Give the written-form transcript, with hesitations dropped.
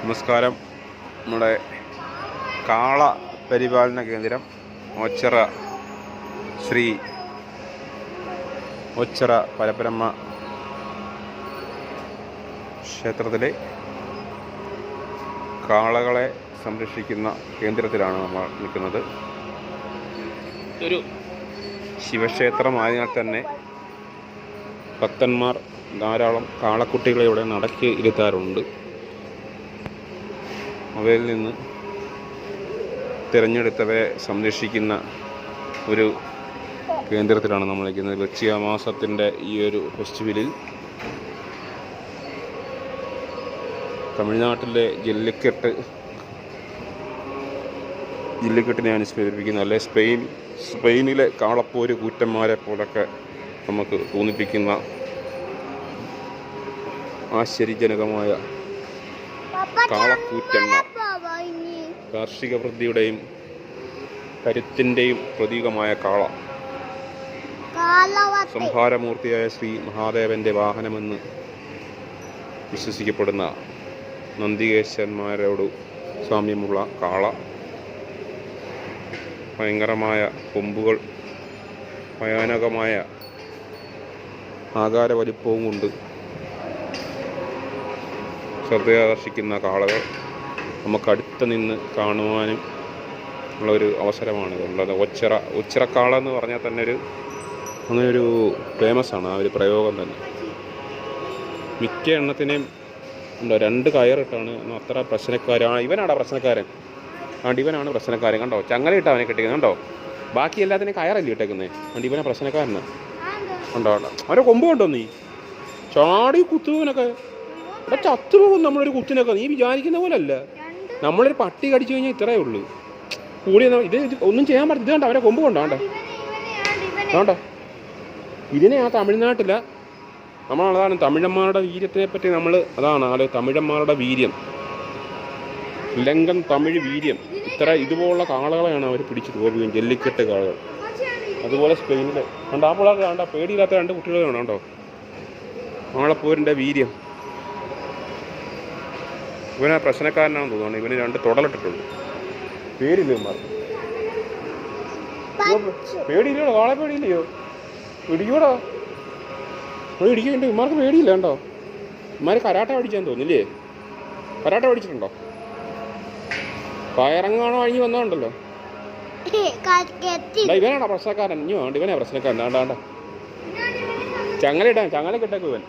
നമസ്കാരം. നമ്മുടെ കാള പരിപാലന കേന്ദ്രം ഓച്ചിറ ശ്രീ ഓച്ചിറ പരബ്രഹ്മ ക്ഷേത്രത്തിലെ കാളകളെ സംരക്ഷിക്കുന്ന കേന്ദ്രത്തിലാണ് നമ്മൾ നിൽക്കുന്നത്. ഒരു ശിവക്ഷേത്രമായതിനാൽ തന്നെ ഭക്തന്മാർ ധാരാളം കാളക്കുട്ടികളെ ഇവിടെ നടക്കി ഇരുത്താറുണ്ട്. അവയിൽ നിന്ന് തിരഞ്ഞെടുത്തവരെ സംരക്ഷിക്കുന്ന ഒരു കേന്ദ്രത്തിലാണ് നമ്മൾ നിൽക്കുന്നത്. വൃശ്ചിക മാസത്തിൻ്റെ ഈ ഒരു ഫെസ്റ്റിവലിൽ തമിഴ്നാട്ടിലെ ജല്ലിക്കെട്ടിനെ അനുസ്മരിപ്പിക്കുന്ന, അല്ലെ സ്പെയിനിലെ കാളപ്പോര് കൂറ്റന്മാരെ പോലൊക്കെ നമുക്ക് തോന്നിപ്പിക്കുന്ന ആശ്ചര്യജനകമായ കാളക്കൂറ്റന്മാർ, കാർഷിക വൃദ്ധിയുടെയും കരുത്തിൻ്റെയും പ്രതീകമായ കാള, സംഹാരമൂർത്തിയായ ശ്രീ മഹാദേവൻ്റെ വാഹനമെന്ന് വിശ്വസിക്കപ്പെടുന്ന നന്ദികേശന്മാരോട് സാമ്യമുള്ള കാള, ഭയങ്കരമായ കൊമ്പുകൾ, ഭയാനകമായ ആകാര വലിപ്പവും കൊണ്ട് ശ്രദ്ധയാകർഷിക്കുന്ന കാളകൾ നമുക്ക് അടുത്ത് നിന്ന് കാണുവാനും ഉള്ളൊരു അവസരമാണ് ഉള്ളത്. ഒച്ചിറക്കാള എന്ന് പറഞ്ഞാൽ തന്നെ അങ്ങനെയൊരു ഫേമസാണ് ആ ഒരു പ്രയോഗം തന്നെ. മിക്ക എണ്ണത്തിനെയും ഉണ്ടോ 2 കയറിട്ടാണ് അത്ര പ്രശ്നക്കാരാണ്. ഇവനാടാ പ്രശ്നക്കാരൻ. ഇവനാണ് പ്രശ്നക്കാരൻ. കണ്ടോ, ചങ്ങലയിട്ട് അവനെ കെട്ടിക്കുന്നത് കണ്ടോ. ബാക്കി എല്ലാത്തിനെയും കയറല്ലേ ഇട്ടേക്കുന്നത്. ഇവനെ പ്രശ്നക്കാരനാണ്. കണ്ടോ അവരെ കൊമ്പ് കണ്ടോ, നീ ചാടി കുത്തുവനൊക്കെ ഇവിടെ ചത്തുപോകും. നമ്മളൊരു കുത്തിനൊക്കെ നീ വിചാരിക്കുന്ന പോലെ അല്ല. നമ്മളൊരു പട്ടി കടിച്ചു കഴിഞ്ഞാൽ ഇത്രയേ ഉള്ളൂ. കൂടി ഇത് ഒന്നും ചെയ്യാൻ പറ്റില്ല. ഇത് കണ്ടോ അവരെ കൊമ്പ് കൊണ്ടോ. വേണ്ട ഇതിനെ ആ തമിഴ്നാട്ടില നമ്മളതാണ് തമിഴന്മാരുടെ വീര്യത്തിനെ പറ്റി അതാണ് തമിഴന്മാരുടെ വീര്യം, ലങ്കൻ തമിഴ് വീര്യം. ഇതുപോലുള്ള കാളകളെയാണ് അവർ പിടിച്ചു തോൽക്കുകയും, ജല്ലിക്കെട്ട് കാളകൾ. അതുപോലെ സ്പെയിനിലെ കണ്ടോ ആ പിള്ളേർ കണ്ടോ, പേടിയില്ലാത്ത 2 കുട്ടികൾ കണ്ടോ. കാളപ്പോരിൻ്റെ വീര്യം. ഇവനെ പ്രശ്നക്കാരനാണെന്ന് തോന്നുന്നു. ഇവന് 2 തുടലിട്ടിട്ടുണ്ട്. പേടില്ല ഇവന്മാർക്ക്. പേടിയില്ലയോ കാളെ? പേടിയില്ലയോ? ഇടിക്കൂടാ, ഇടിക്കുന്നുണ്ട്. ഇവന്മാർക്ക് പേടിയില്ല കണ്ടോ. ഇവന്മാർ കരാട്ട പഠിച്ചാന്ന് തോന്നില്ലേ? കരാട്ട പഠിച്ചിട്ടുണ്ടോ? പയറങ്ങാണോ അഴിഞ്ഞ് വന്നോണ്ടല്ലോ. ഇവനാണോ പ്രശ്നക്കാരൻ? ഇനി വേണ്ട, ഇവനാ പ്രശ്നക്കാരൻ. വേണ്ട ചങ്ങല കിട്ടേക്കും ഇവൻ.